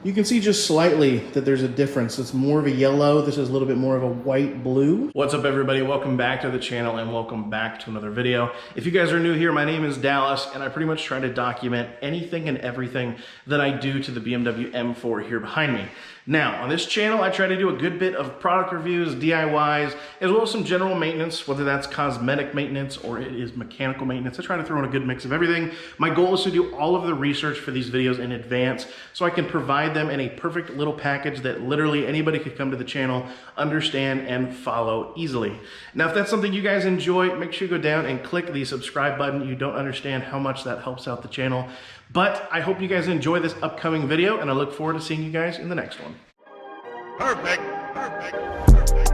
You can see just slightly that there's a difference. It's more of a yellow. This is a little bit more of a white blue. What's up, everybody? Welcome back to the channel and welcome back to another video. If you guys are new here, my name is Dallas and I pretty much try to document anything and everything that I do to the BMW M4 here behind me. Now, on this channel, I try to do a good bit of product reviews, DIYs, as well as some general maintenance, whether that's cosmetic maintenance or it is mechanical maintenance. I try to throw in a good mix of everything. My goal is to do all of the research for these videos in advance so I can provide them in a perfect little package that literally anybody could come to the channel, understand, and follow easily. Now, if that's something you guys enjoy, make sure you go down and click the subscribe button. You don't understand how much that helps out the channel. But I hope you guys enjoy this upcoming video, and I look forward to seeing you guys in the next one. Perfect, perfect, perfect.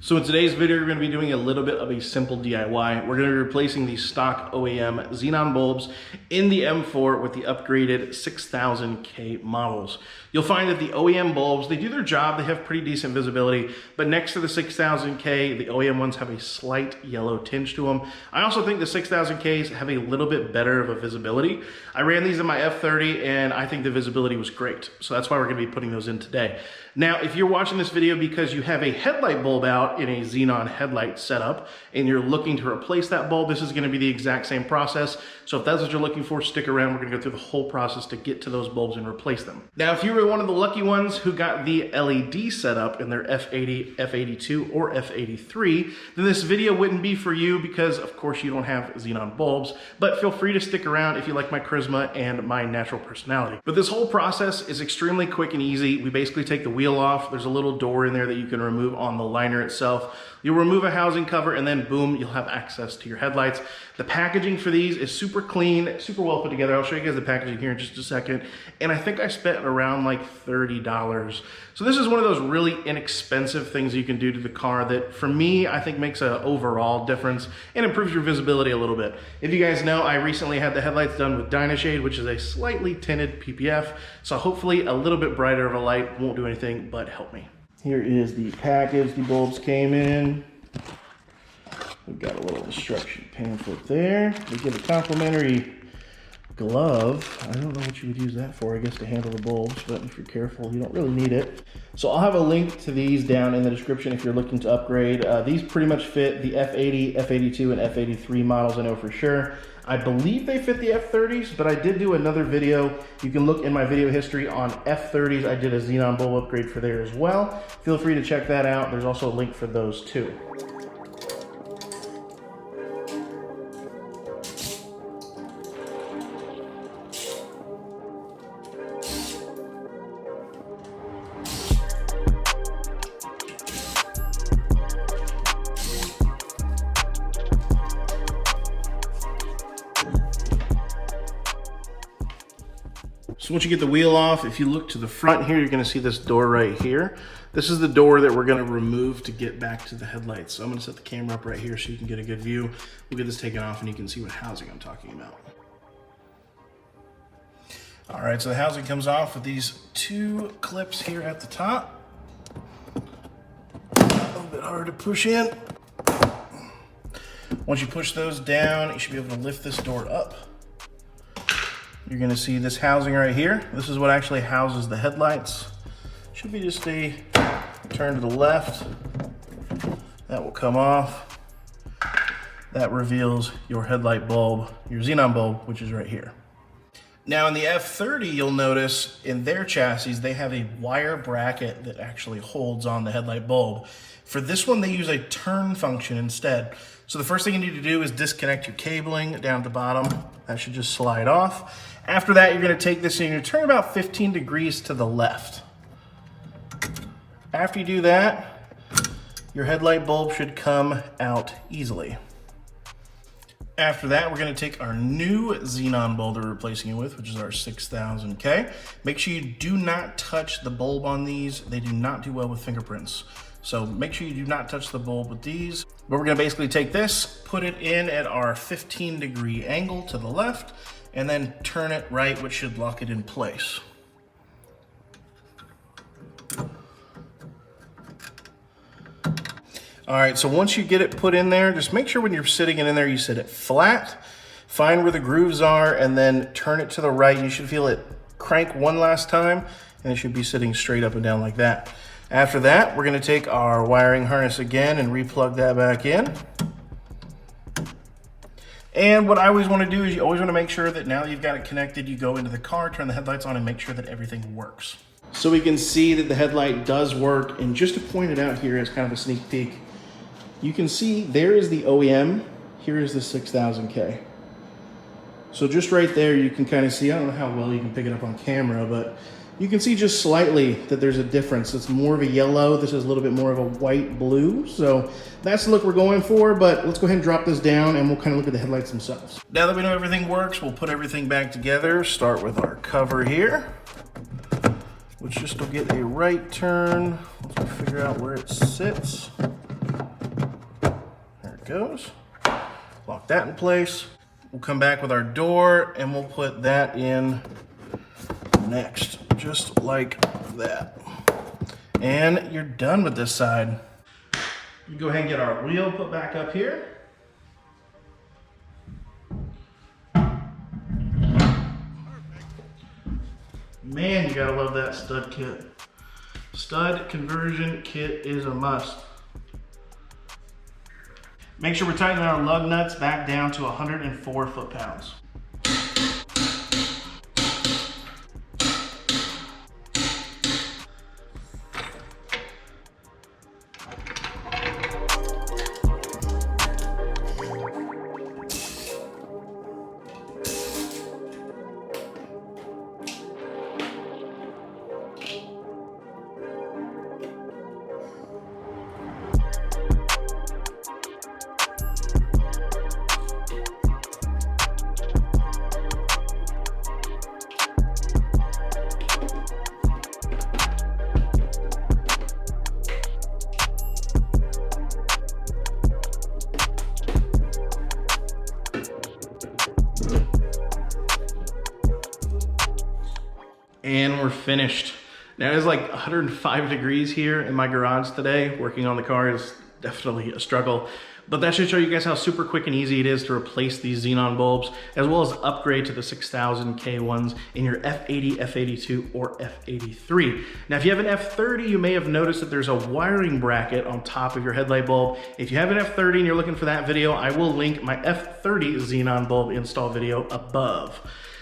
So in today's video, we're going to be doing a little bit of a simple DIY. We're going to be replacing the stock OEM Xenon bulbs in the M4 with the upgraded 6000K models. You'll find that the OEM bulbs, they do their job, they have pretty decent visibility, but next to the 6000K, the OEM ones have a slight yellow tinge to them. I also think the 6000Ks have a little bit better of a visibility. I ran these in my F30 and I think the visibility was great. So that's why we're going to be putting those in today. Now, if you're watching this video because you have a headlight bulb out in a Xenon headlight setup and you're looking to replace that bulb, this is going to be the exact same process. So if that's what you're looking for, stick around. We're going to go through the whole process to get to those bulbs and replace them. Now, if you were one of the lucky ones who got the LED setup in their F80, F82, or F83, then this video wouldn't be for you because, of course, you don't have Xenon bulbs, but feel free to stick around if you like my charisma and my natural personality. But this whole process is extremely quick and easy. We basically take the wheel off. There's a little door in there that you can remove on the liner itself. You'll remove a housing cover and then boom, you'll have access to your headlights. The packaging for these is super clean, super well put together. I'll show you guys the packaging here in just a second. And I think I spent around like $30. So this is one of those really inexpensive things you can do to the car that for me, I think makes an overall difference and improves your visibility a little bit. If you guys know, I recently had the headlights done with Dynashade, which is a slightly tinted PPF. So hopefully a little bit brighter of a light won't do anything but help me. Here is the package the bulbs came in. We've got a little instruction pamphlet there. We get a complimentary glove. I don't know what you would use that for, I guess to handle the bulbs, but if you're careful, you don't really need it. So I'll have a link to these down in the description if you're looking to upgrade. These pretty much fit the F80, F82, and F83 models, I know for sure. I believe they fit the F30s, but I did do another video. You can look in my video history on F30s. I did a Xenon bulb upgrade for there as well. Feel free to check that out. There's also a link for those too. So once you get the wheel off, if you look to the front here, you're going to see this door right here. This is the door that we're going to remove to get back to the headlights. So I'm going to set the camera up right here so you can get a good view. We'll get this taken off and you can see what housing I'm talking about. All right, so the housing comes off with these two clips here at the top. A little bit hard to push in. Once you push those down, you should be able to lift this door up. You're going to see this housing right here. This is what actually houses the headlights. Should be just a turn to the left. That will come off. That reveals your headlight bulb, your Xenon bulb, which is right here. Now in the F30, you'll notice in their chassis, they have a wire bracket that actually holds on the headlight bulb. For this one, they use a turn function instead. So the first thing you need to do is disconnect your cabling down at the bottom. That should just slide off. After that, you're going to take this and you're going to turn about 15 degrees to the left. After you do that, your headlight bulb should come out easily. After that, we're going to take our new Xenon bulb that we're replacing it with, which is our 6000K. Make sure you do not touch the bulb on these. They do not do well with fingerprints. So make sure you do not touch the bulb with these. But we're going to basically take this, put it in at our 15-degree angle to the left, and then turn it right, which should lock it in place. All right, so once you get it put in there, just make sure when you're sitting it in there, you sit it flat, find where the grooves are, and then turn it to the right. You should feel it crank one last time, and it should be sitting straight up and down like that. After that, we're gonna take our wiring harness again and re-plug that back in. And what I always wanna do is you always wanna make sure that now that you've got it connected, you go into the car, turn the headlights on, and make sure that everything works. So we can see that the headlight does work, and just to point it out here as kind of a sneak peek, you can see there is the OEM, here is the 6000K. So just right there, you can kind of see, I don't know how well you can pick it up on camera, but you can see just slightly that there's a difference. It's more of a yellow, this is a little bit more of a white blue. So that's the look we're going for, but let's go ahead and drop this down and we'll kind of look at the headlights themselves. Now that we know everything works, we'll put everything back together. Start with our cover here, which just will get a right turn. Let's figure out where it sits. Goes. Lock that in place. We'll come back with our door and we'll put that in next, just like that. And you're done with this side. We go ahead and get our wheel put back up here. Man, you gotta love that stud kit. Stud conversion kit is a must. Make sure we're tightening our lug nuts back down to 104 foot-pounds. And we're finished. Now it's like 105 degrees here in my garage today. Working on the car is definitely a struggle, but that should show you guys how super quick and easy it is to replace these Xenon bulbs, as well as upgrade to the 6000K ones in your F80, F82, or F83. Now, if you have an F30, you may have noticed that there's a wiring bracket on top of your headlight bulb. If you have an F30 and you're looking for that video, I will link my F30 Xenon bulb install video above.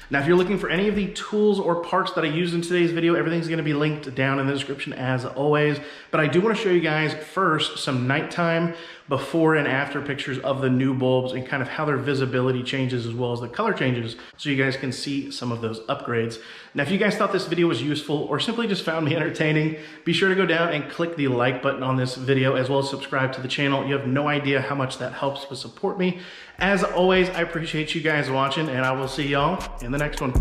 Now, if you're looking for any of the tools or parts that I used in today's video, everything's gonna be linked down in the description as always. But I do wanna show you guys first some nighttime before and after pictures of the new bulbs and kind of how their visibility changes as well as the color changes, so you guys can see some of those upgrades. Now, if you guys thought this video was useful or simply just found me entertaining, be sure to go down and click the like button on this video, as well as subscribe to the channel. You have no idea how much that helps to support me. As always, I appreciate you guys watching, and I will see y'all in the next one.